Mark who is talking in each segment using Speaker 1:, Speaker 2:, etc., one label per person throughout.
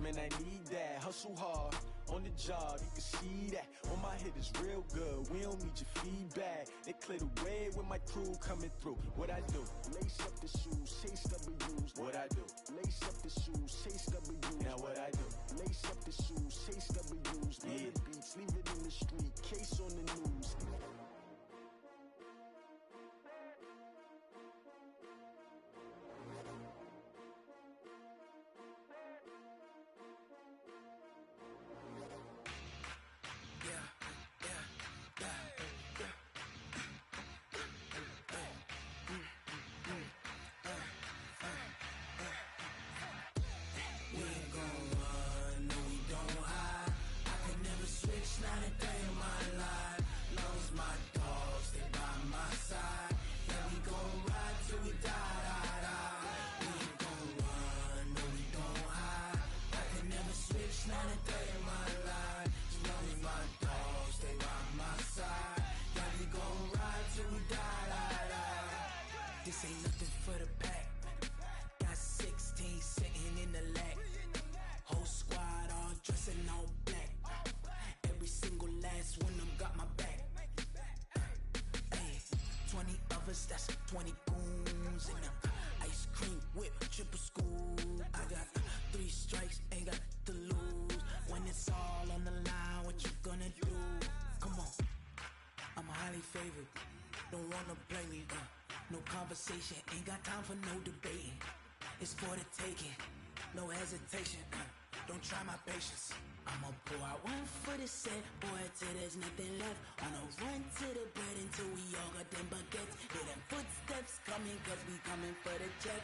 Speaker 1: man, I need that. Hustle hard, on the job, you can see that. On my hit is real good, we don't need your feedback. They clear the way with my crew coming through. What I do? Lace up the shoes, chase W's. What I do? Lace up the shoes, chase W's. Now what I do? Lace up the shoes, chase W's. Yeah. Beats, leave it in the street, case on the news.
Speaker 2: This ain't nothing for the pack. Got 16 sitting in the lag. Whole squad all dressing all black. Every single last one of them got my back. Hey, 20 of us, that's 20 goons in them. Ice cream whip, triple scoop. I got 3 strikes, ain't got to lose. When it's all on the line, what you gonna do? Come on, I'm highly favored. Don't wanna play me, no conversation, ain't got time for no debating. It's for the taking, no hesitation. Don't try my patience. I'ma pour out one for the set, boy, till there's nothing left. On a run to the bread until we all got them baguettes. Hear them footsteps coming, cause we coming for the check.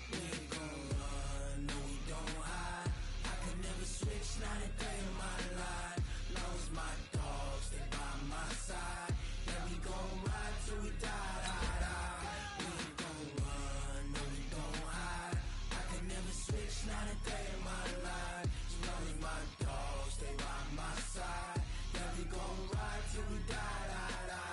Speaker 2: We ain't gon' run, no we don't hide. I could never switch, not a day in my life. Long as my dogs stay by my side. Yeah, we gon' ride till we die, die, die. We ain't gon' run, no we don't hide. I could never switch, not a day in my life. As long as my dogs stay by my side. Yeah, we gon' ride till we die, die, die.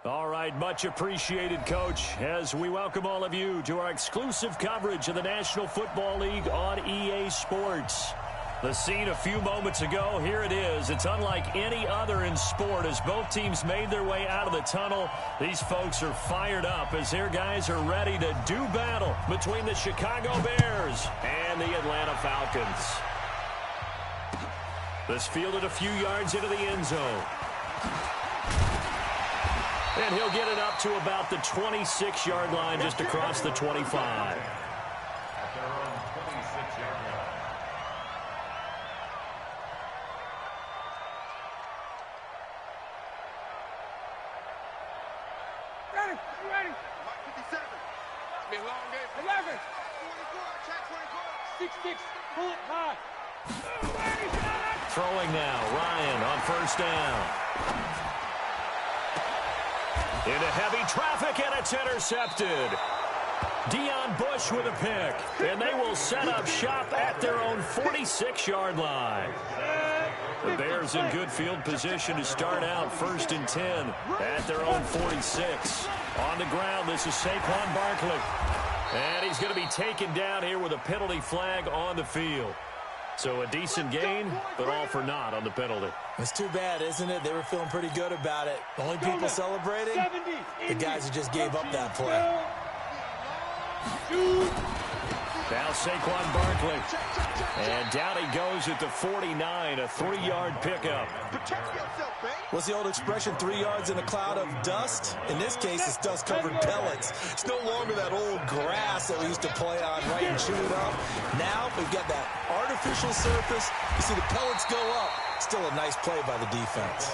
Speaker 3: All right, much appreciated, Coach, as we welcome all of you to our exclusive coverage of the National Football League on EA Sports. The scene a few moments ago, here it is. It's unlike any other in sport as both teams made their way out of the tunnel. These folks are fired up as their guys are ready to do battle between the Chicago Bears and the Atlanta Falcons. This fielded a few yards into the end zone. And he'll get it up to about the 26-yard line, just across the 25.
Speaker 4: At their own 26-yard line.
Speaker 5: Ready, you ready? Mark 57. It's been a long day. 11. 24, check 24. 6-6, pull it high.
Speaker 3: Throwing now, Ryan on first down. Into heavy traffic, and it's intercepted. Deion Bush with a pick, and they will set up shop at their own 46-yard line. The Bears in good field position to start out 1st and 10 at their own 46. On the ground, this is Saquon Barkley. And he's going to be taken down here with a penalty flag on the field. So a decent gain, but all for naught on the penalty.
Speaker 6: It's too bad, isn't it? They were feeling pretty good about it. The only people celebrating, the guys who just gave up that play.
Speaker 3: Now Saquon Barkley. And down he goes at the 49, a 3-yard pickup.
Speaker 6: What's the old expression, 3 yards in a cloud of dust? In this case, it's dust-covered pellets. It's no longer that old grass that we used to play on, right, and shoot it up. Now we've got that artificial surface. You see the pellets go up. Still a nice play by the defense.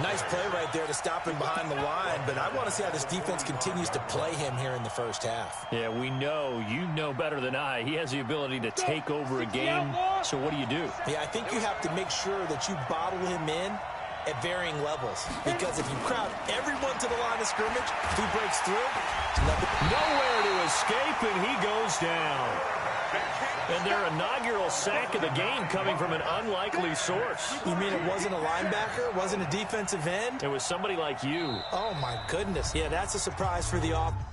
Speaker 6: Nice play right there to stop him behind the line, but I want to see how this defense continues to play him here in the first half.
Speaker 3: Yeah, we know. You know better than I. He has the ability to take over a game, so what do you do?
Speaker 6: Yeah, I think you have to make sure that you bottle him in at varying levels, because if you crowd everyone to the line of scrimmage, if he breaks through, there's nothing.
Speaker 3: Nowhere to escape, and he goes down. And their inaugural sack of the game coming from an unlikely source.
Speaker 6: You mean it wasn't a linebacker? It wasn't a defensive end?
Speaker 3: It was somebody like you.
Speaker 6: Oh, my goodness. Yeah, that's a surprise for the offense.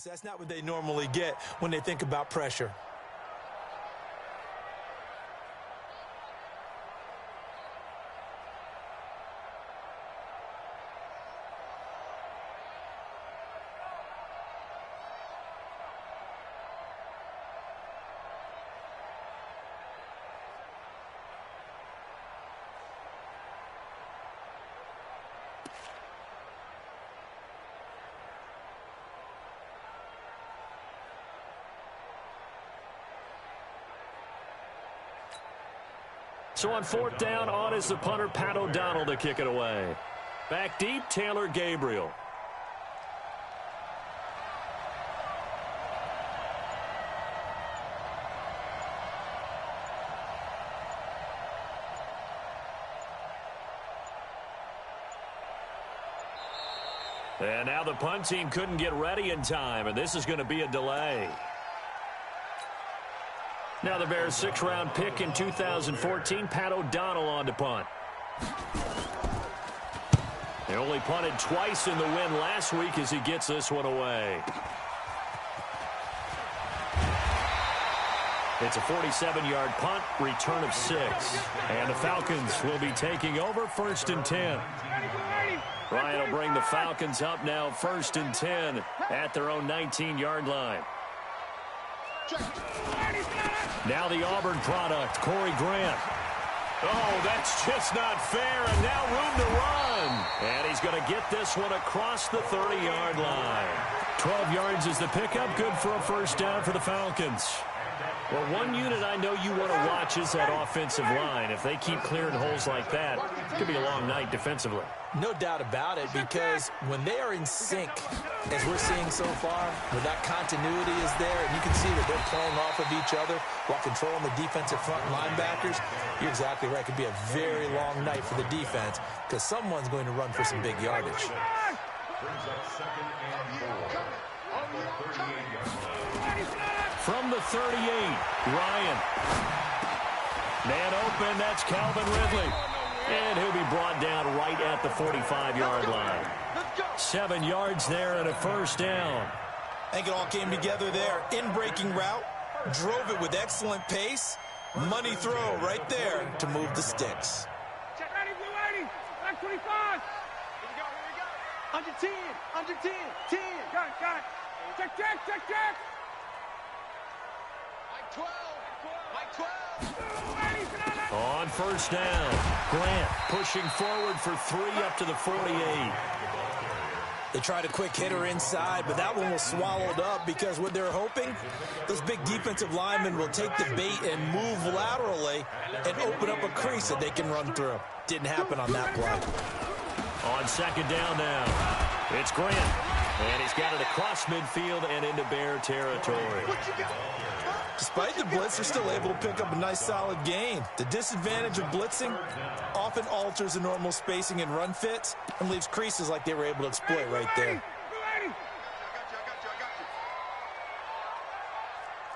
Speaker 6: That's not what they normally get when they think about pressure.
Speaker 3: So on fourth down, on is the punter, Pat O'Donnell, to kick it away. Back deep, Taylor Gabriel. And now the punt team couldn't get ready in time, and this is going to be a delay. Now the Bears' sixth-round pick in 2014, Pat O'Donnell on to punt. They only punted twice in the win last week as he gets this one away. It's a 47-yard punt, return of 6. And the Falcons will be taking over first and 10. Ryan will bring the Falcons up now first and 10 at their own 19-yard line. Now the Auburn product, Corey Grant. Oh, that's just not fair, and now room to run. And he's going to get this one across the 30-yard line. 12 yards is the pickup, good for a first down for the Falcons. Well, one unit I know you want to watch is that offensive line. If they keep clearing holes like that, it could be a long night defensively.
Speaker 6: No doubt about it, because when they are in sync, as we're seeing so far, when that continuity is there, and you can see that they're playing off of each other while controlling the defensive front linebackers, you're exactly right. It could be a very long night for the defense, because someone's going to run for some big yardage.
Speaker 4: Brings up second and 4 on the 38-yard line.
Speaker 3: From the 38, Ryan. Man open, that's Calvin Ridley. And he'll be brought down right at the 45-yard line. 7 yards there and a first down.
Speaker 6: I think it all came together there. In-breaking route, drove it with excellent pace. Money throw right there to move the sticks.
Speaker 5: Check ready, blue 80. Back 25. Here we go, here we go. Under 10, under 10, 10. Got it. Check. Like 12, like 12.
Speaker 3: On first down, Grant pushing forward for 3 up to the 48.
Speaker 6: They tried a quick hitter inside, but that one was swallowed up because what they're hoping, those big defensive linemen will take the bait and move laterally and open up a crease that they can run through. Didn't happen on that play.
Speaker 3: On second down now, it's Grant. And he's got it across midfield and into Bear territory.
Speaker 6: Despite the blitz, they're still able to pick up a nice solid gain. The disadvantage of blitzing often alters the normal spacing and run fits and leaves creases like they were able to exploit right there.
Speaker 5: I got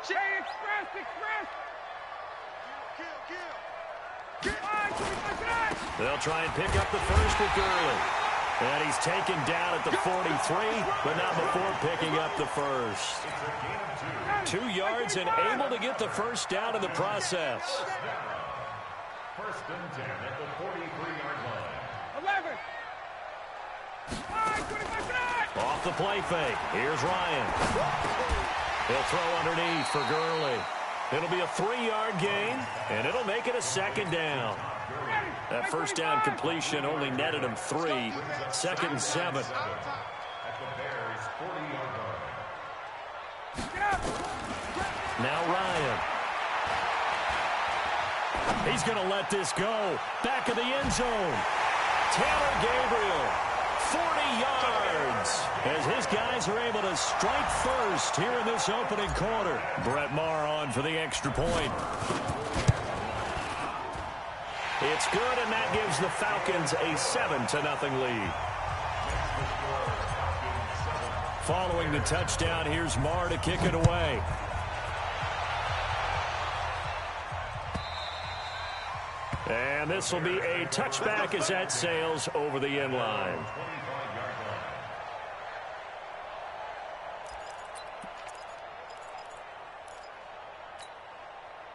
Speaker 5: you. Express. Kill.
Speaker 3: They'll try and pick up the first with Gurley. And he's taken down at the 43, but not before picking up the first. 2 yards and able to get the first down in the process.
Speaker 4: First and 10 at the 43-yard line.
Speaker 5: 11.
Speaker 3: Off the play fake. Here's Ryan. He'll throw underneath for Gurley. It'll be a 3-yard gain, and it'll make it a second down. That first down completion only netted him 3. Second and 7.
Speaker 4: At the Bears' 40-yard line.
Speaker 3: Now Ryan. He's going to let this go. Back of the end zone. Taylor Gabriel. 40 yards as his guys are able to strike first here in this opening quarter. Brett Maher on for the extra point. It's good, and that gives the Falcons a 7-0 lead. Following the touchdown, here's Maher to kick it away. And this will be a touchback as that sails over the end line.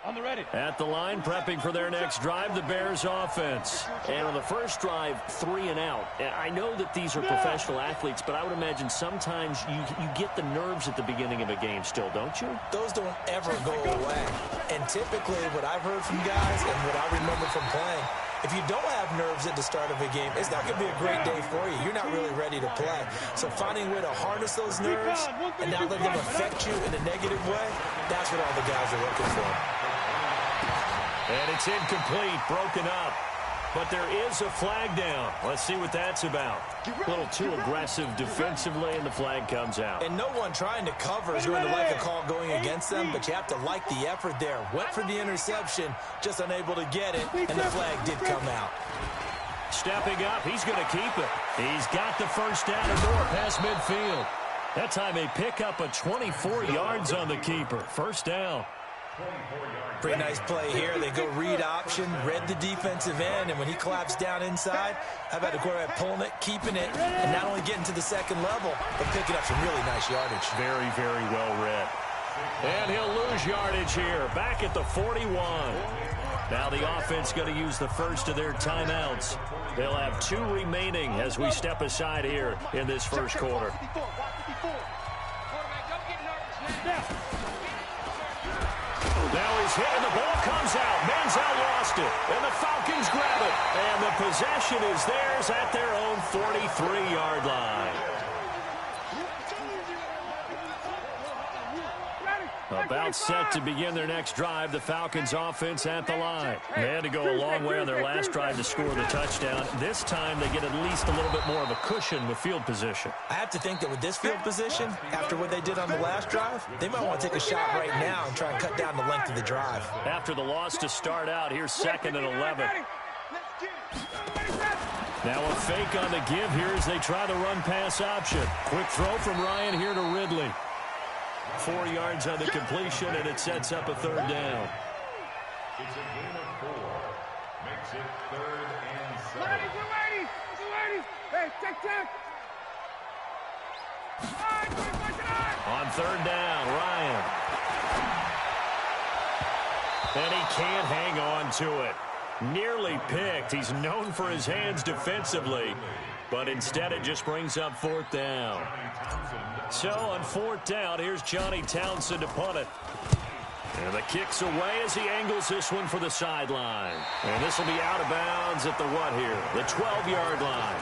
Speaker 5: On the ready.
Speaker 3: At the line, prepping for their next drive, the Bears offense. And on the first drive, 3 and out. I know that these are professional athletes, but I would imagine sometimes you get the nerves at the beginning of a game still, don't you?
Speaker 6: Those don't ever go away. And typically what I've heard from guys and what I remember from playing, if you don't have nerves at the start of a game, it's not going to be a great day for you. You're not really ready to play. So finding a way to harness those nerves and not let them affect you in a negative way, that's what all the guys are looking for.
Speaker 3: And it's incomplete, broken up. But there is a flag down. Let's see what that's about. A little too aggressive defensively, and the flag comes out.
Speaker 6: And no one trying to cover is going to like a call going against them, but you have to like the effort there. Went for the interception, just unable to get it, and the flag did come out.
Speaker 3: Stepping up, he's going to keep it. He's got the first down and more past midfield. That time they pick up a 24 yards on the keeper. First down.
Speaker 6: Pretty nice play here. They go read option, read the defensive end, and when he claps down inside, how about the quarterback pulling it, keeping it, and not only getting to the second level, but picking up some really nice yardage.
Speaker 3: Very, very well read. And he'll lose yardage here, back at the 41. Now the offense going to use the first of their timeouts. They'll have 2 remaining as we step aside here in this first quarter. Now he's hit, and the ball comes out. Manziel lost it, and the Falcons grab it. And the possession is theirs at their own 43-yard line. About set to begin their next drive, the Falcons offense at the line. They had to go a long way on their last drive to score the touchdown. This time they get at least a little bit more of a cushion with field position.
Speaker 6: I have to think that with this field position, after what they did on the last drive, they might want to take a shot right now and try and cut down the length of the drive.
Speaker 3: After the loss to start out, here's 2nd and 11. Now a fake on the give here as they try the run-pass option. Quick throw from Ryan here to Ridley. 4 yards on the completion, and it sets up a 3rd down.
Speaker 4: It's a gain of 4. Makes it 3rd and 7.
Speaker 5: Hey, check.
Speaker 3: On 3rd down, Ryan. And he can't hang on to it. Nearly picked. He's known for his hands defensively, but instead it just brings up 4th down. So on 4th down, here's Johnny Townsend to punt it. And the kick's away as he angles this one for the sideline. And this will be out of bounds at the what here? The 12-yard line.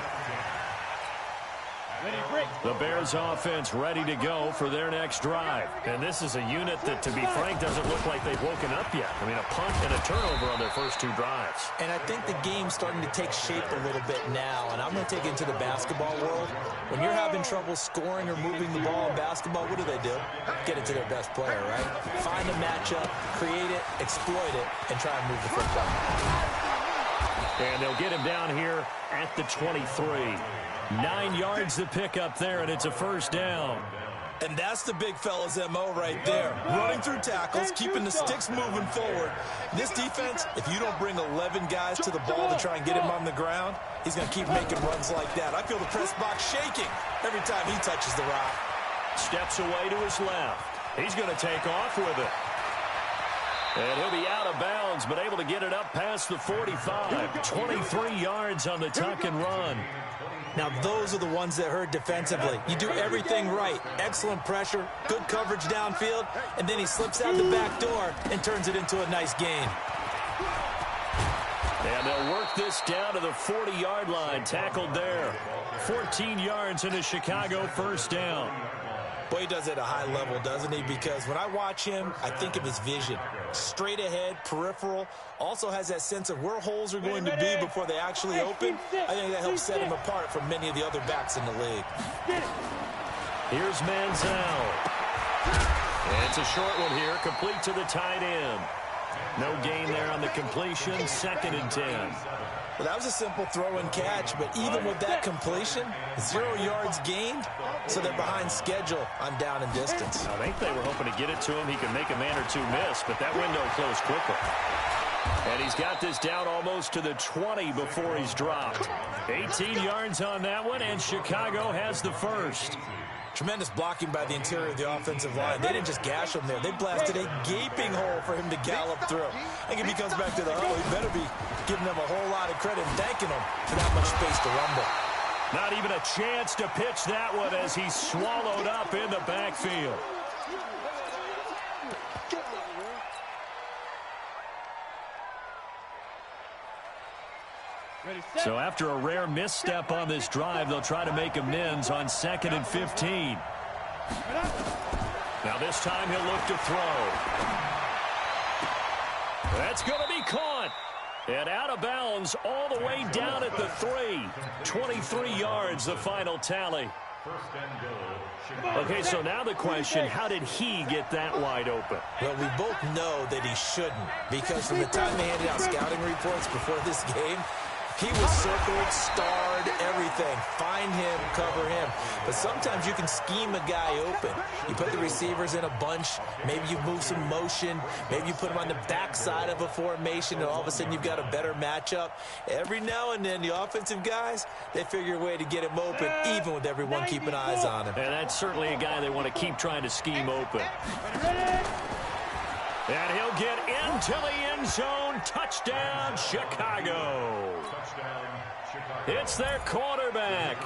Speaker 3: The Bears offense ready to go for their next drive. And this is a unit that, to be frank, doesn't look like they've woken up yet. I mean, a punt and a turnover on their first 2 drives.
Speaker 6: And I think the game's starting to take shape a little bit now. And I'm going to take it into the basketball world. When you're having trouble scoring or moving the ball in basketball, what do? Get it to their best player, right? Find a matchup, create it, exploit it, and try and move the football.
Speaker 3: And they'll get him down here at the 23. 9 yards to pick up there, and it's a 1st down.
Speaker 6: And that's the big fella's MO right there. Running through tackles, keeping the sticks moving forward. This defense, if you don't bring 11 guys to the ball to try and get him on the ground, he's going to keep making runs like that. I feel the press box shaking every time he touches the rock.
Speaker 3: Steps away to his left. He's going to take off with it. And he'll be out of bounds, but able to get it up past the 45. 23 yards on the tuck and run.
Speaker 6: Now, those are the ones that hurt defensively. You do everything right. Excellent pressure, good coverage downfield, and then he slips out the back door and turns it into a nice gain.
Speaker 3: And they'll work this down to the 40-yard line. Tackled there. 14 yards in a Chicago first down.
Speaker 6: Boy, he does it at a high level, doesn't he? Because when I watch him, I think of his vision. Straight ahead, peripheral. Also has that sense of where holes are going to be before they actually open. I think that helps set him apart from many of the other backs in the league.
Speaker 3: Here's Manziel. And it's a short one here, complete to the tight end. No gain there on the completion, 2nd and 10.
Speaker 6: Well, that was a simple throw and catch, but even with that completion, 0 yards gained, so they're behind schedule on down and distance.
Speaker 3: I think they were hoping to get it to him. He could make a man or two miss, but that window closed quickly. And he's got this down almost to the 20 before he's dropped. 18 yards on that one, and Chicago has the first.
Speaker 6: Tremendous blocking by the interior of the offensive line. They didn't just gash him there. They blasted a gaping hole for him to gallop through. I think if he comes back to the huddle, he better be giving them a whole lot of credit and thanking them for that much space to rumble.
Speaker 3: Not even a chance to pitch that one as he's swallowed up in the backfield. So after a rare misstep on this drive, they'll try to make amends on 2nd and 15. Now this time he'll look to throw. That's going to be caught. And out of bounds all the way down at the 3. 23 yards, the final tally. Okay, so now the question, how did he get that wide open?
Speaker 6: Well, we both know that he shouldn't, because from the time they handed out scouting reports before this game, he was circled, starred, everything. Find him, cover him. But sometimes you can scheme a guy open. You put the receivers in a bunch. Maybe you move some motion. Maybe you put him on the backside of a formation, and all of a sudden you've got a better matchup. Every now and then, the offensive guys, they figure a way to get him open, even with everyone keeping eyes on him.
Speaker 3: And that's certainly a guy they want to keep trying to scheme open. And he'll get into the end zone. Touchdown, Chicago. It's their quarterback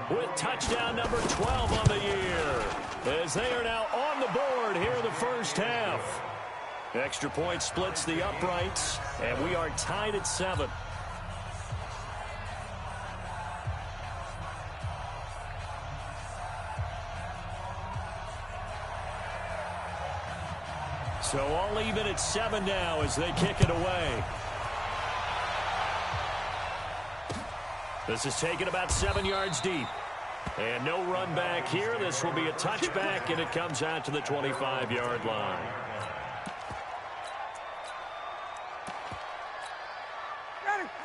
Speaker 3: with touchdown number 12 on the year, as they are now on the board here in the first half. Extra point splits the uprights, and we are tied at 7. So all even at 7 now as they kick it away. This is taken about 7 yards deep. And no run back here. This will be a touchback, and it comes out to the 25-yard line.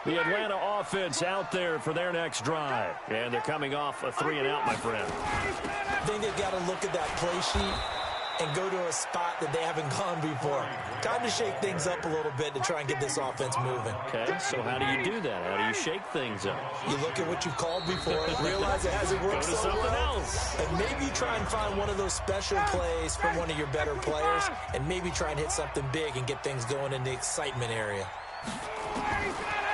Speaker 3: The Atlanta offense out there for their next drive. And they're coming off a 3-and-out, my friend.
Speaker 6: I think they've got to look at that play sheet and go to a spot that they haven't gone before. Time to shake things up a little bit to try and get this offense moving.
Speaker 3: Okay, so how do you do that? How do you shake things up?
Speaker 6: You look at what you've called before, realize it hasn't worked so well, and maybe you try and find one of those special plays from one of your better players, and maybe try and hit something big and get things going in the excitement area.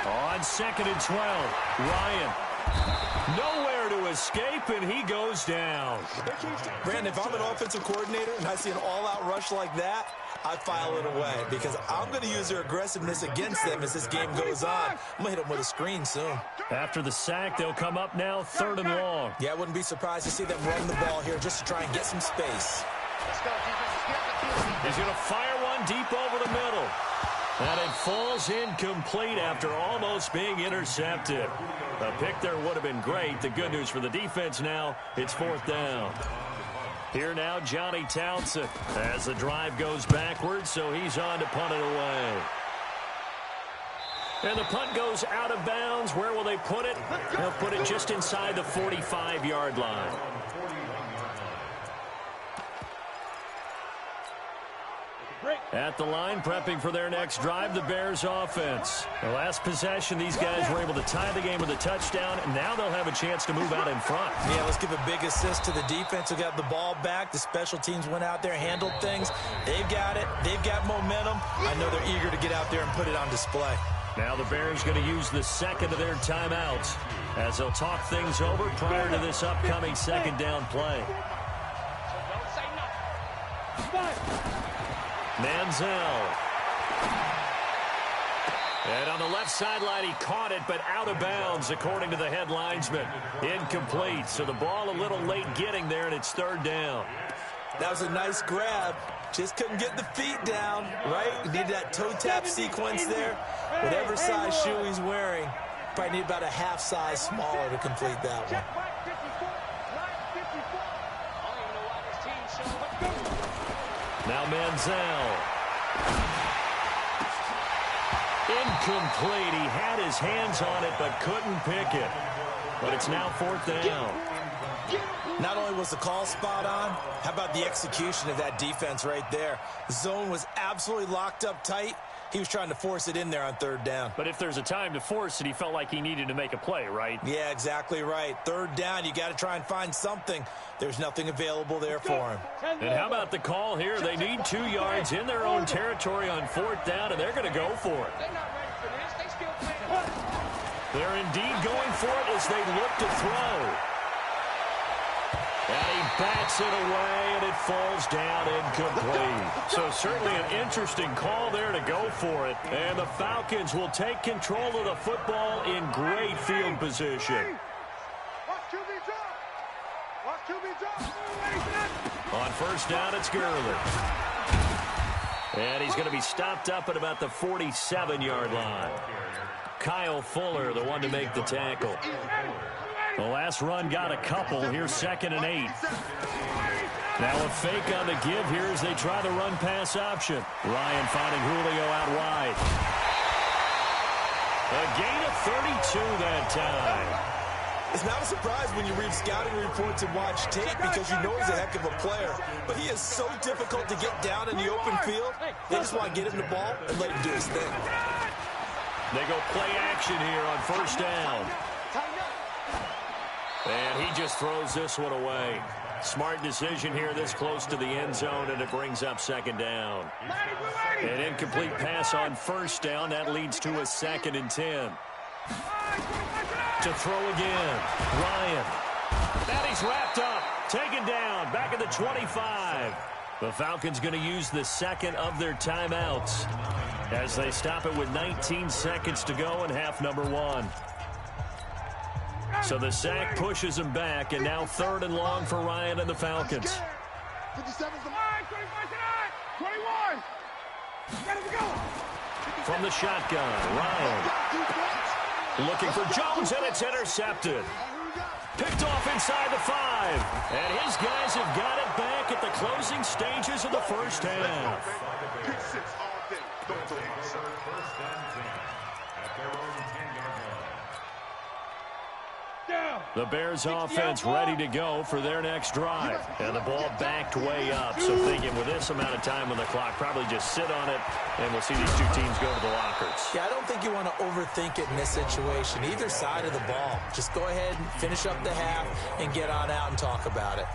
Speaker 3: On 2nd and 12, Ryan. Nowhere to escape, and he goes down.
Speaker 6: Brandon, if I'm an offensive coordinator and I see an all-out rush like that, I file it away because I'm going to use their aggressiveness against them as this game goes on. I'm going to hit them with a screen soon.
Speaker 3: After the sack, they'll come up now 3rd and long.
Speaker 6: Yeah, I wouldn't be surprised to see them run the ball here just to try and get some space.
Speaker 3: He's going to fire one deep over the middle. And it falls incomplete after almost being intercepted. A pick there would have been great. The good news for the defense now, it's 4th down. Here now, Johnny Townsend as the drive goes backwards, so he's on to punt it away. And the punt goes out of bounds. Where will they put it? They'll put it just inside the 45-yard line. At the line, prepping for their next drive, the Bears offense. The last possession, these guys were able to tie the game with a touchdown, and now they'll have a chance to move out in front.
Speaker 6: Yeah, let's give a big assist to the defense who got the ball back. The special teams went out there, handled things. They've got it. They've got momentum. I know they're eager to get out there and put it on display.
Speaker 3: Now the Bears going to use the second of their timeouts as they'll talk things over prior to this upcoming second down play. Manziel. And on the left sideline, he caught it, but out of bounds, according to the head linesman. Incomplete, so the ball a little late getting there, and it's third down.
Speaker 6: That was a nice grab. Just couldn't get the feet down, right? You need that toe tap sequence there. Whatever size shoe he's wearing, probably need about a half size smaller to complete that one.
Speaker 3: Now Manziel. Incomplete. He had his hands on it, but couldn't pick it. But it's now fourth down.
Speaker 6: Not only was the call spot on, how about the execution of that defense right there? The zone was absolutely locked up tight. He was trying to force it in there on third down.
Speaker 3: But if there's a time to force it, he felt like he needed to make a play, right?
Speaker 6: Yeah, exactly right. Third down, you got to try and find something. There's nothing available there for him.
Speaker 3: And how about the call here? They need 2 yards in their own territory on fourth down, and they're going to go for it. They're indeed going for it as they look to throw. And he bats it away, and it falls down incomplete. So certainly an interesting call there to go for it. And the Falcons will take control of the football in great field position. On first down, it's Gurley. And he's going to be stopped up at about the 47-yard line. Kyle Fuller, the one to make the tackle. The last run got a couple. Here's 2nd and 8. Now a fake on the give here as they try the run-pass option. Ryan finding Julio out wide. A gain of 32 that time.
Speaker 6: It's not a surprise when you read scouting reports and watch tape because you know he's a heck of a player. But he is so difficult to get down in the open field. They just want to get him the ball and let him do his thing.
Speaker 3: They go play action here on first down. And he just throws this one away. Smart decision here this close to the end zone, and it brings up 2nd down. An incomplete pass on first down. That leads to a 2nd and 10. To throw again. Ryan. And he's wrapped up. Taken down. Back at the 25. The Falcons going to use the second of their timeouts as they stop it with 19 seconds to go in half number 1. So the sack pushes him back, and now 3rd and long for Ryan and the Falcons.
Speaker 5: 57 21.
Speaker 3: From the shotgun, Ryan looking for Jones, and it's intercepted. Picked off inside the 5. And his guys have got it back at the closing stages of the first half. The Bears offense ready to go for their next drive. And the ball backed way up. So thinking with this amount of time on the clock, probably just sit on it, and we'll see these two teams go to the lockers.
Speaker 6: Yeah, I don't think you want to overthink it in this situation. Either side of the ball. Just go ahead and finish up the half and get on out and talk about it.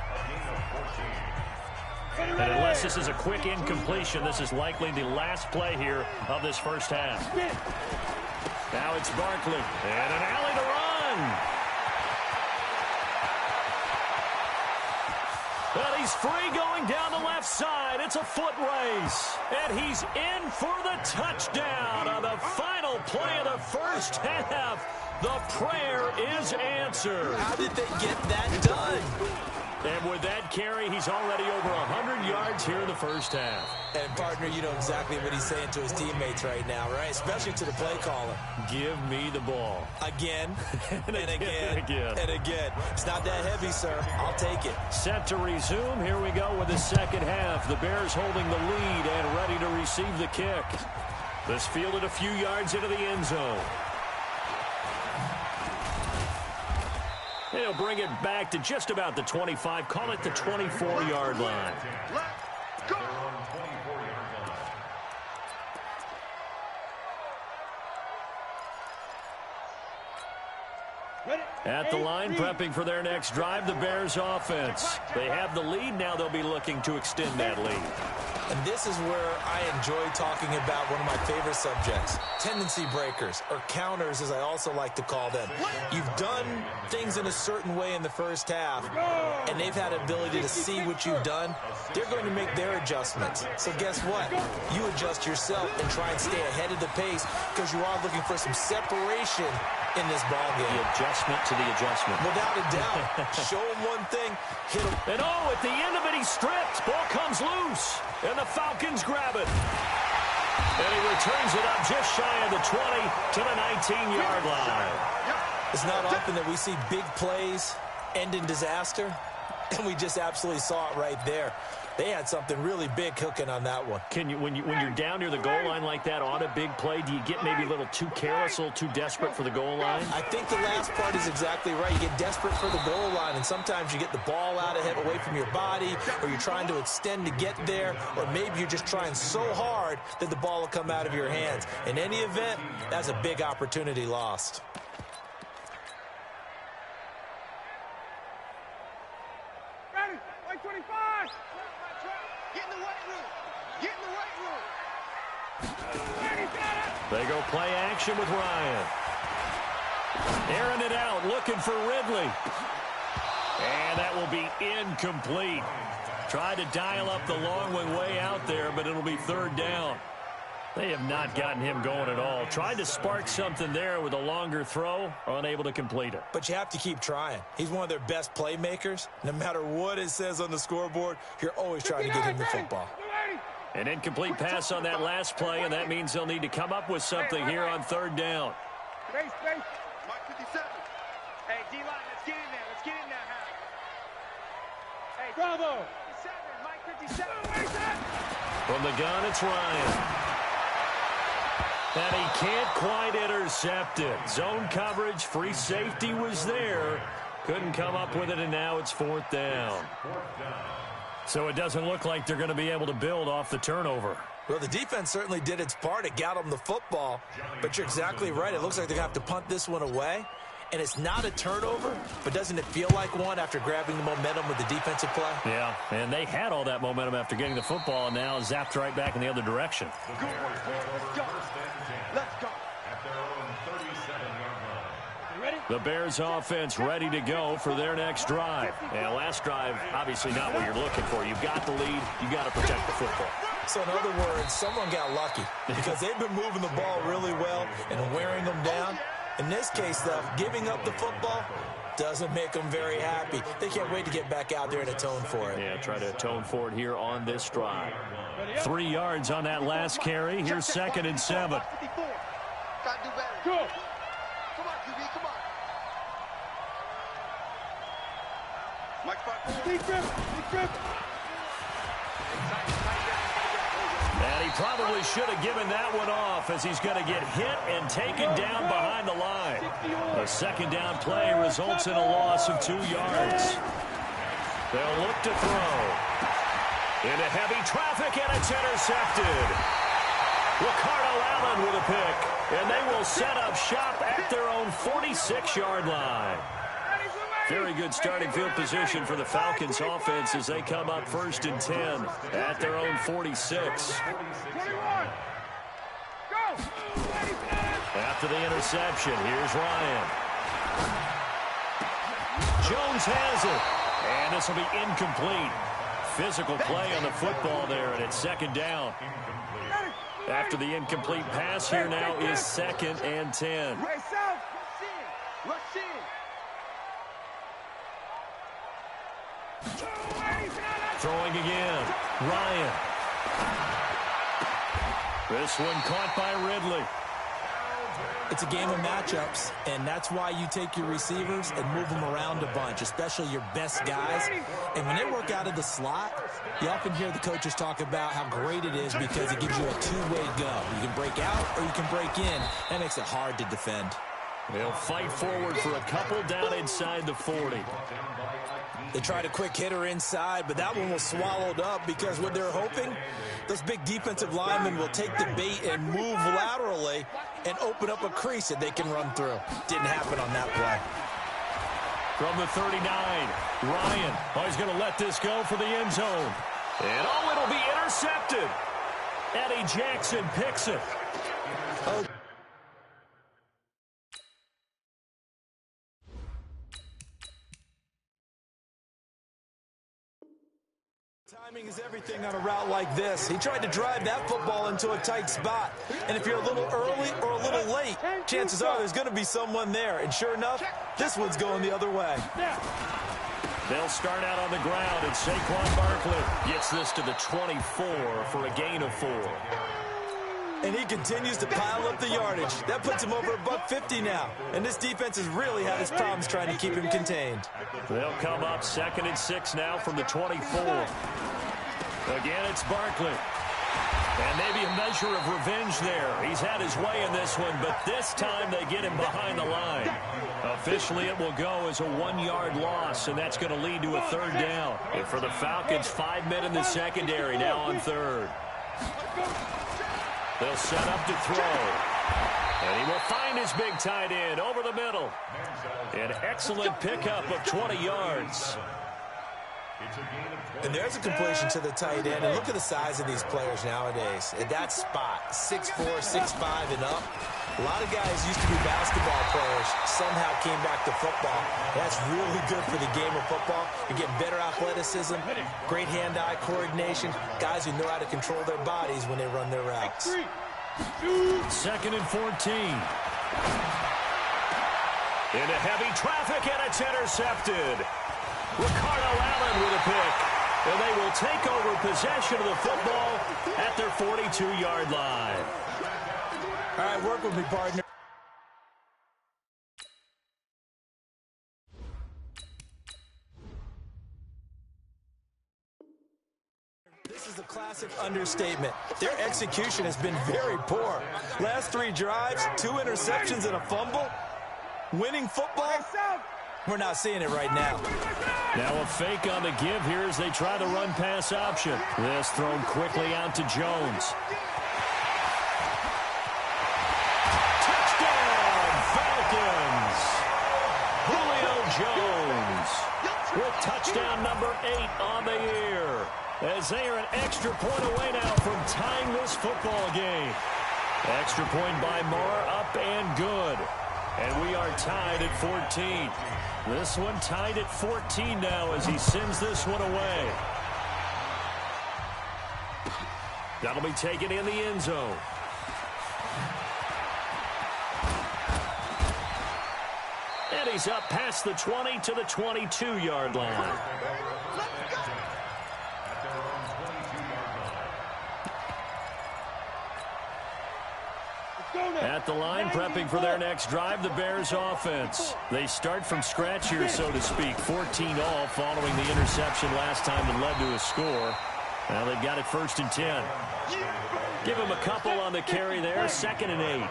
Speaker 3: And unless this is a quick incompletion, this is likely the last play here of this first half. Now it's Barkley. And an alley to run. But he's free going down the left side. It's a foot race. And he's in for the touchdown on the final play of the first half. The prayer is answered.
Speaker 6: How did they get that done?
Speaker 3: And with that carry, he's already over 100 yards here in the first half.
Speaker 6: And, partner, you know exactly what he's saying to his teammates right now, right? Especially to the play caller.
Speaker 3: Give me the ball.
Speaker 6: Again, and again, and again. It's not that heavy, sir. I'll take it.
Speaker 3: Set to resume. Here we go with the second half. The Bears holding the lead and ready to receive the kick. This fielded a few yards into the end zone. They'll bring it back to just about the 25. Call it the 24-yard line. At the line, prepping for their next drive, the Bears offense. They have the lead. Now they'll be looking to extend that lead.
Speaker 6: And this is where I enjoy talking about one of my favorite subjects, tendency breakers, or counters as I also like to call them. You've done things in a certain way in the first half, and they've had ability to see what you've done. They're going to make their adjustments. So guess what? You adjust yourself and try and stay ahead of the pace because you are looking for some separation in this ball game.
Speaker 3: The adjustment to the adjustment.
Speaker 6: Without a doubt. Show him one thing, hit him.
Speaker 3: And oh, at the end of it, he's stripped. Ball comes loose, and the Falcons grab it. And he returns it up just shy of the 20 to the 19-yard line.
Speaker 6: It's not often that we see big plays end in disaster, and we just absolutely saw it right there. They had something really big cooking on that one.
Speaker 3: Can you, when you're down near the goal line like that on a big play, do you get maybe a little too careless, a little too desperate for the goal line?
Speaker 6: I think the last part is exactly right. You get desperate for the goal line, and sometimes you get the ball out ahead, away from your body, or you're trying to extend to get there, or maybe you're just trying so hard that the ball will come out of your hands. In any event, that's a big opportunity lost.
Speaker 5: Ready? 25. Get in the right room. Get in the right room.
Speaker 3: They go play action with Ryan. Airing it out, looking for Ridley. And that will be incomplete. Tried to dial up the long one way out there, but it'll be third down. They have not gotten him going at all. Tried to spark something there with a longer throw, unable to complete it.
Speaker 6: But you have to keep trying. He's one of their best playmakers. No matter what it says on the scoreboard, you're always trying to get him the football.
Speaker 3: An incomplete pass on that last play, and that means they'll need to come up with something here on third down.
Speaker 5: Space. Mike 57. Hey, D-line, let's get in there. Let's get in there, Harry. Hey, Bravo. 57, Mike 57.
Speaker 3: From the gun, it's Ryan. And he can't quite intercept it. Zone coverage, free safety was there. Couldn't come up with it, and now it's fourth down. So it doesn't look like they're going to be able to build off the turnover.
Speaker 6: Well, the defense certainly did its part. It got them the football. But you're exactly right. It looks like they're going to have to punt this one away. And it's not a turnover, but doesn't it feel like one after grabbing the momentum with the defensive play?
Speaker 3: Yeah, and they had all that momentum after getting the football, and now zapped right back in the other direction.
Speaker 5: Good work, let's go. Let's go.
Speaker 4: At their own 37-yard line.
Speaker 5: You ready?
Speaker 3: The Bears offense ready to go for their next drive. And last drive, obviously not what you're looking for. You've got the lead. You got to protect the football.
Speaker 6: So in other words, someone got lucky because they've been moving the ball really well and wearing them down. In this case, though, giving up the football doesn't make them very happy. They can't wait to get back out there and atone for it.
Speaker 3: Yeah, try to atone for it here on this drive. 3 yards on that last carry. Here's 2nd and 7.
Speaker 5: Gotta do better. Go. Come on, QB, come on. Mike 5. Big grip.
Speaker 3: And he probably should have given that one off as he's going to get hit and taken down behind the line. A second down play results in a loss of 2 yards. They'll look to throw. Into heavy traffic, and it's intercepted. Ricardo Allen with a pick, and they will set up shop at their own 46-yard line. Very good starting field position for the Falcons offense as they come up 1st and 10 at their own 46.
Speaker 5: 21. Go.
Speaker 3: After the interception, here's Ryan. Jones has it, and this will be incomplete. Physical play on the football there, and it's 2nd down. After the incomplete pass, here now is 2nd and 10.
Speaker 5: Race out. Rush in.
Speaker 3: Throwing again. Ryan. This one caught by Ridley.
Speaker 6: It's a game of matchups, and that's why you take your receivers and move them around a bunch, especially your best guys. And when they work out of the slot, you often hear the coaches talk about how great it is because it gives you a two-way go. You can break out or you can break in. That makes it hard to defend.
Speaker 3: They'll fight forward for a couple down inside the 40.
Speaker 6: They tried a quick hitter inside, but that one was swallowed up because what they're hoping, those big defensive linemen will take the bait and move laterally and open up a crease that they can run through. Didn't happen on that play.
Speaker 3: from the 39. Ryan, he's going to let this go for the end zone. And, it'll be intercepted. Eddie Jackson picks it.
Speaker 6: Oh. Timing is everything on a route like this. He tried to drive that football into a tight spot. And if you're a little early or a little late, chances are there's going to be someone there. And sure enough, this one's going the other way.
Speaker 3: They'll start out on the ground, and Saquon Barkley gets this to the 24 for a gain of 4.
Speaker 6: And he continues to pile up the yardage. That puts him over $150 now. And this defense has really had its problems trying to keep him contained.
Speaker 3: They'll come up 2nd and 6 now from the 24. Again, it's Barkley. And maybe a measure of revenge there. He's had his way in this one, but this time they get him behind the line. Officially, it will go as a 1-yard loss, and that's going to lead to a 3rd down. And for the Falcons, 5 men in the secondary now on 3rd. They'll set up to throw. And he will find his big tight end over the middle. An excellent pickup of 20 yards.
Speaker 6: And there's a completion to the tight end. And look at the size of these players nowadays. At that spot, 6'4", 6'5", and up. A lot of guys used to be basketball players, somehow came back to football. That's really good for the game of football. You're getting better athleticism, great hand-eye coordination, guys who know how to control their bodies when they run their routes.
Speaker 3: 2nd and 14. Into heavy traffic, and it's intercepted. Ricardo Allen with a pick. And they will take over possession of the football at their 42-yard line.
Speaker 6: All right, work with me, partner. This is a classic understatement. Their execution has been very poor. Last 3 drives, 2 interceptions and a fumble. Winning football? We're not seeing it right now.
Speaker 3: Now a fake on the give here as they try the run-pass option. This thrown quickly out to Jones. Touchdown, Falcons! Julio Jones with touchdown number 8 on the year. As they are an extra point away now from tying this football game. Extra point by Moore, up and good. And we are tied at 14. This one tied at 14 now as he sends this one away. That'll be taken in the end zone. And he's up past the 20 to the 22-yard line. At the line, prepping for their next drive, the Bears offense. They start from scratch here, so to speak. 14-all following the interception last time that led to a score. Now they've got it 1st and 10. Give them a couple on the carry there, 2nd and 8.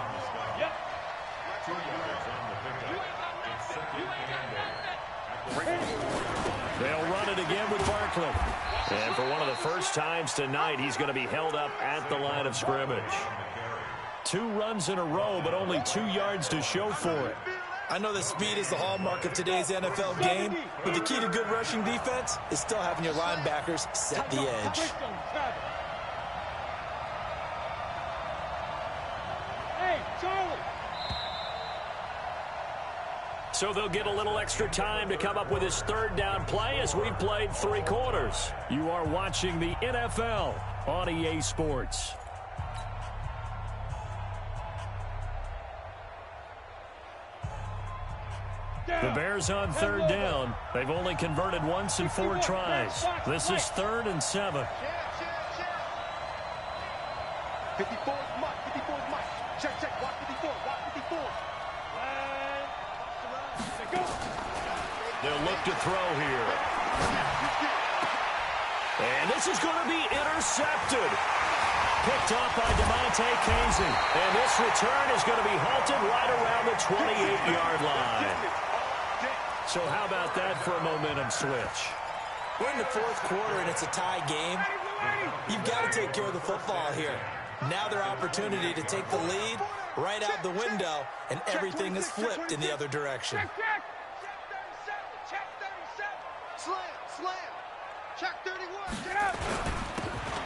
Speaker 3: They'll run it again with Barkley. And for one of the first times tonight, he's going to be held up at the line of scrimmage. 2 runs in a row, but only 2 yards to show for it.
Speaker 6: I know that speed is the hallmark of today's NFL game, but the key to good rushing defense is still having your linebackers set the edge.
Speaker 5: Hey, Charlie!
Speaker 3: So they'll get a little extra time to come up with his 3rd down play as we've played 3 quarters. You are watching the NFL on EA Sports. The Bears on 3rd down. They've only converted once in 4 tries. This is 3rd and 7.
Speaker 5: 54 Mike. 54 Mike. Check. Watch 54. Watch 54. Go.
Speaker 3: They'll look to throw here. And this is going to be intercepted. Picked off by DeMonte Casey. And this return is going to be halted right around the 28-yard line. So how about that for a momentum switch?
Speaker 6: We're in the 4th quarter, and it's a tie game. You've got to take care of the football here. Now their opportunity to take the lead right out the window, and everything is flipped in the other direction.
Speaker 5: Slam. Check 31. Get up.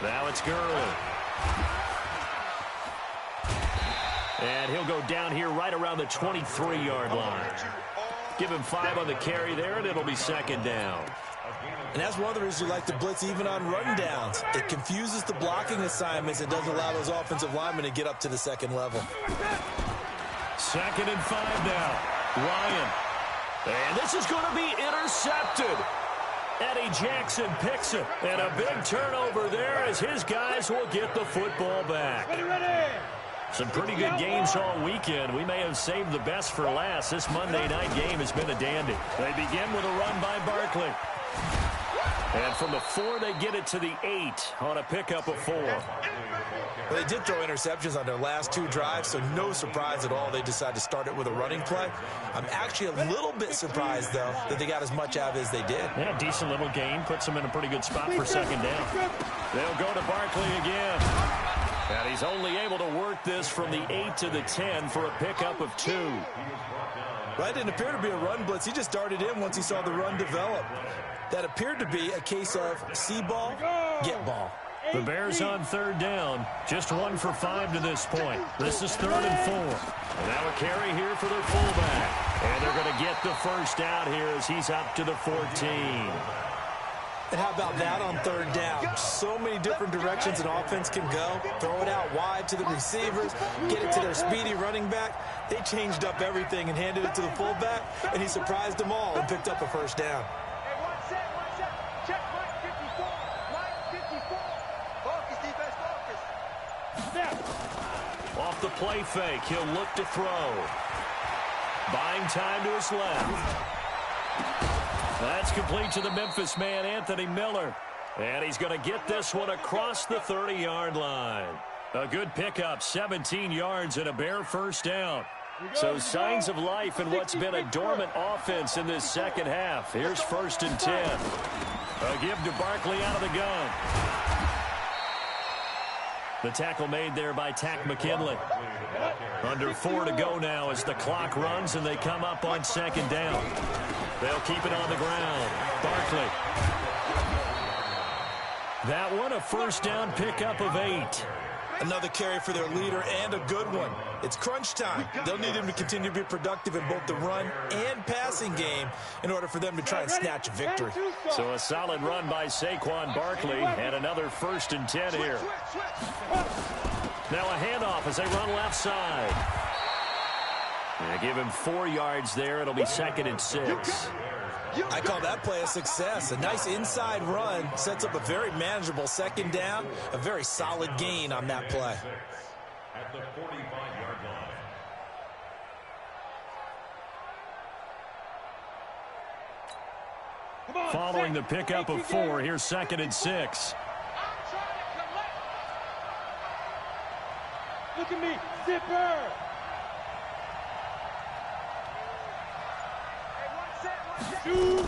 Speaker 3: Now it's Gurley. And he'll go down here right around the 23-yard line. Give him 5 on the carry there, and it'll be second down.
Speaker 6: And that's one of the reasons you like to blitz even on run downs. It confuses the blocking assignments and doesn't allow those offensive linemen to get up to the second level.
Speaker 3: 2nd and 5 now. Ryan. And this is going to be intercepted. Eddie Jackson picks it. And a big turnover there as his guys will get the football back. Some pretty good games all weekend. We may have saved the best for last. This Monday night game has been a dandy. They begin with a run by Barkley. And from the 4, they get it to the 8 on a pickup of 4.
Speaker 6: Well, they did throw interceptions on their last 2 drives, so no surprise at all they decided to start it with a running play. I'm actually a little bit surprised, though, that they got as much out of it as they did.
Speaker 3: Yeah, decent little gain. Puts them in a pretty good spot for second down. They'll go to Barkley again. And he's only able to work this from the 8 to the 10 for a pickup of 2.
Speaker 6: Well, it didn't appear to be a run blitz. He just darted in once he saw the run develop. That appeared to be a case of see ball, get ball.
Speaker 3: The Bears on 3rd down. Just 1 for 5 to this point. This is 3rd and 4. And now a carry here for their fullback. And they're going to get the first out here as he's up to the 14.
Speaker 6: And how about that on 3rd down? So many different directions an offense can go. Throw it out wide to the receivers, get it to their speedy running back. They changed up everything and handed it to the fullback, and he surprised them all and picked up a first down.
Speaker 5: Hey, one set. Check Mike 54. Mike 54. Focus, defense, focus.
Speaker 3: Off the play fake, he'll look to throw. Buying time to his left. That's complete to the Memphis man, Anthony Miller. And he's going to get this one across the 30-yard line. A good pickup, 17 yards and a Bear first down. So signs of life in what's been a dormant offense in this second half. Here's 1st and 10. A give to Barkley out of the gun. The tackle made there by Tack McKinley. Under 4 to go now as the clock runs and they come up on 2nd down. They'll keep it on the ground. Barkley. That one, a first down pickup of 8.
Speaker 6: Another carry for their leader and a good one. It's crunch time. They'll need him to continue to be productive in both the run and passing game in order for them to try and snatch a victory.
Speaker 3: So a solid run by Saquon Barkley and another 1st and 10 here. Now a handoff as they run left side. They give him 4 yards there. It'll be 2nd and 6.
Speaker 6: I call that play a success. A nice inside run sets up a very manageable 2nd down. A very solid gain on that play.
Speaker 4: At the 45-yard line.
Speaker 3: Following the pickup of 4, here's 2nd and 6.
Speaker 5: Look at me, zipper.
Speaker 3: And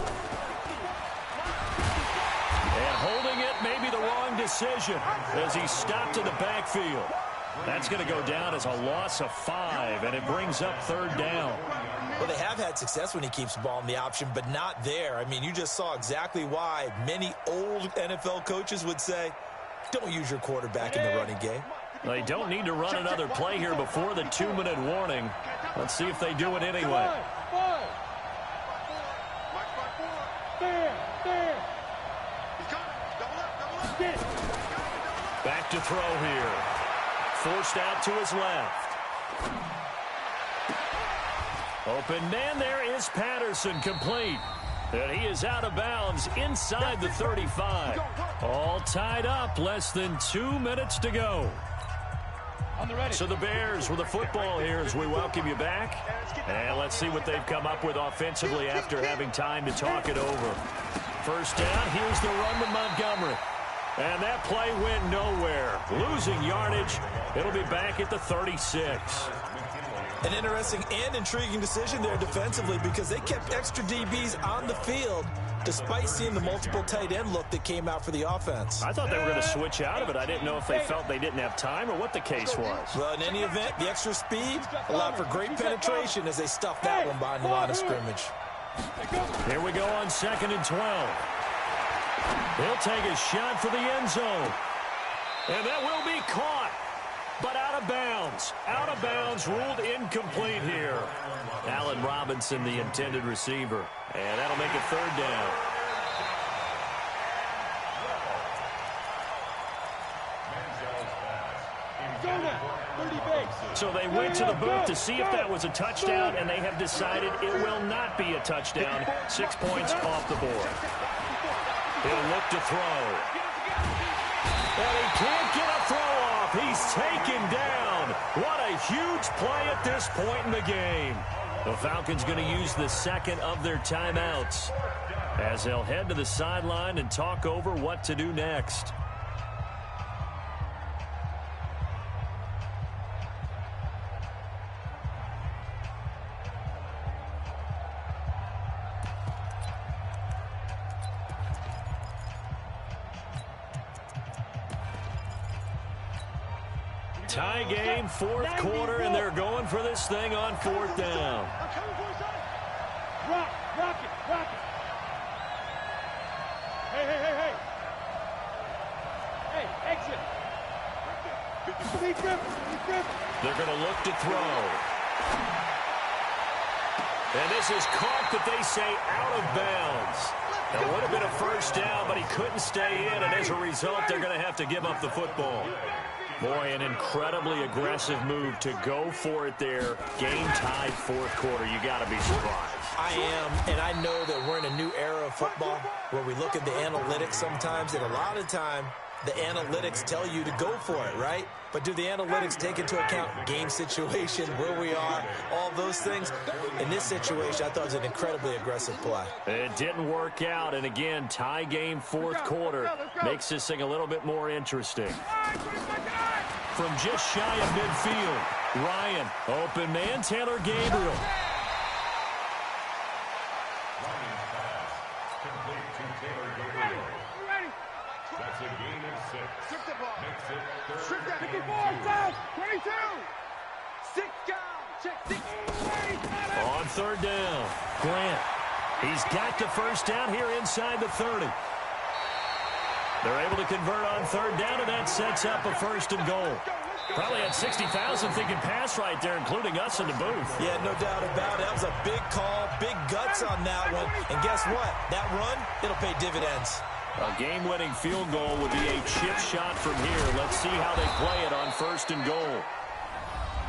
Speaker 3: holding it may be the wrong decision as he stopped in the backfield. That's going to go down as a loss of 5, and it brings up 3rd down.
Speaker 6: Well, they have had success when he keeps the ball in the option, but not there. I mean, you just saw exactly why many old NFL coaches would say, don't use your quarterback in the running game.
Speaker 3: They don't need to run another play here before the 2-minute warning. Let's see if they do it anyway. Back to throw here. Forced out to his left. Open man, there is Patterson, complete. And he is out of bounds inside the 35. All tied up, less than 2 minutes to go. So the Bears with the football here as we welcome you back. And let's see what they've come up with offensively after having time to talk it over. First down, here's the run to Montgomery. And that play went nowhere. Losing yardage. It'll be back at the 36.
Speaker 6: An interesting and intriguing decision there defensively because they kept extra DBs on the field despite seeing the multiple tight end look that came out for the offense.
Speaker 3: I thought they were going to switch out of it. I didn't know if they felt they didn't have time or what the case was.
Speaker 6: Well, in any event, the extra speed allowed for great penetration as they stuffed that one behind the line of scrimmage.
Speaker 3: Here we go on 2nd and 12. He'll take a shot for the end zone. And that will be caught, but out of bounds. Out of bounds, ruled incomplete here. Allen Robinson, the intended receiver. And that'll make it 3rd down. So they went to the booth to see if that was a touchdown, and they have decided it will not be a touchdown. 6 points off the board. He'll look to throw. And he can't get a throw off. He's taken down. What a huge play at this point in the game. The Falcons going to use the second of their timeouts as they'll head to the sideline and talk over what to do next. Tie game, 4th quarter, and they're going for this thing on 4th down.
Speaker 5: Rock it. Hey. Hey, exit.
Speaker 3: They're going to look to throw. And this is caught, but they say out of bounds. That would have been a 1st down, but he couldn't stay in, and as a result, they're going to have to give up the football. Boy, an incredibly aggressive move to go for it there. Game tied 4th quarter. You got to be surprised.
Speaker 6: I am, and I know that we're in a new era of football where we look at the analytics sometimes, and a lot of time the analytics tell you to go for it, right? But do the analytics take into account game situation, where we are, all those things? In this situation, I thought it was an incredibly aggressive play.
Speaker 3: It didn't work out, and again, tie game 4th quarter makes this thing a little bit more interesting. From just shy of midfield, Ryan, open man, Taylor Gabriel.
Speaker 4: That's a gain of 6.
Speaker 5: Strip the ball.
Speaker 4: Makes it 3rd
Speaker 5: Strip that.
Speaker 4: and
Speaker 5: 54,
Speaker 4: goal.
Speaker 5: down, 22. 6 down. Check 6.
Speaker 3: On 3rd down, Grant. He's got the 1st down here inside the 30. They're able to convert on 3rd down, and that sets up a 1st and goal. Probably had 60,000 thinking pass right there, including us in the booth.
Speaker 6: Yeah, no doubt about it. That was a big call, big guts on that one. And guess what? That run, it'll pay dividends.
Speaker 3: A game-winning field goal would be a chip shot from here. Let's see how they play it on 1st and goal.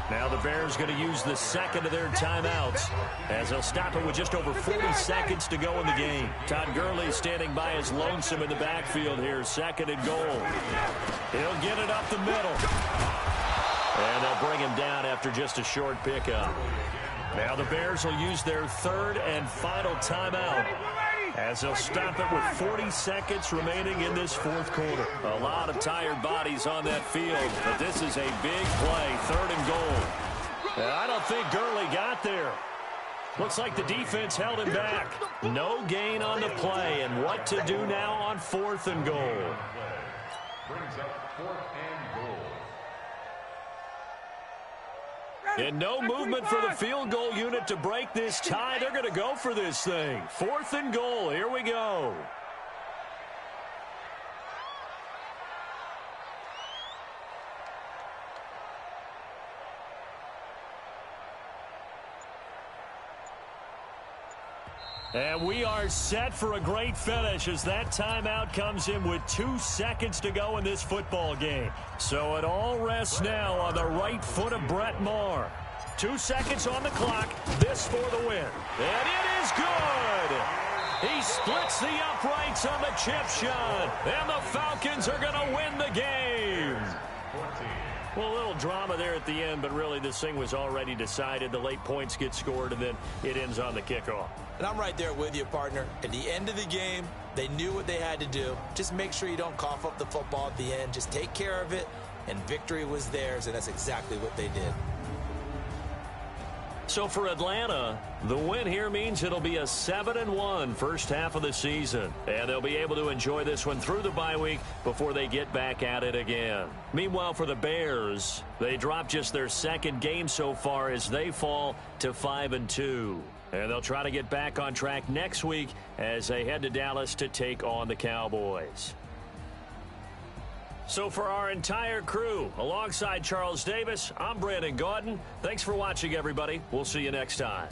Speaker 3: Now the Bears going to use the second of their timeouts as they'll stop it with just over 40 seconds to go in the game. Todd Gurley standing by as lonesome in the backfield here. 2nd and goal. He'll get it up the middle. And they'll bring him down after just a short pickup. Now the Bears will use their 3rd and final timeout as they'll stop it with 40 seconds remaining in this 4th quarter. A lot of tired bodies on that field, but this is a big play, 3rd and goal. And I don't think Gurley got there. Looks like the defense held him back. No gain on the play, and what to do now on 4th and goal.
Speaker 4: Brings up 4th and goal.
Speaker 3: And no movement for the field goal unit to break this tie. They're going to go for this thing. 4th and goal. Here we go. And we are set for a great finish as that timeout comes in with 2 seconds to go in this football game. So it all rests now on the right foot of Brett Maher. 2 seconds on the clock. This for the win. And it is good. He splits the uprights on the chip shot. And the Falcons are going to win the game. Well, a little drama there at the end, but really this thing was already decided. The late points get scored, and then it ends on the kickoff.
Speaker 6: And I'm right there with you, partner. At the end of the game, they knew what they had to do. Just make sure you don't cough up the football at the end. Just take care of it, and victory was theirs, and that's exactly what they did.
Speaker 3: So for Atlanta, the win here means it'll be a 7-1 first half of the season. And they'll be able to enjoy this one through the bye week before they get back at it again. Meanwhile, for the Bears, they dropped just their 2nd game so far as they fall to 5-2. And they'll try to get back on track next week as they head to Dallas to take on the Cowboys. So for our entire crew, alongside Charles Davis, I'm Brandon Gaudin. Thanks for watching, everybody. We'll see you next time.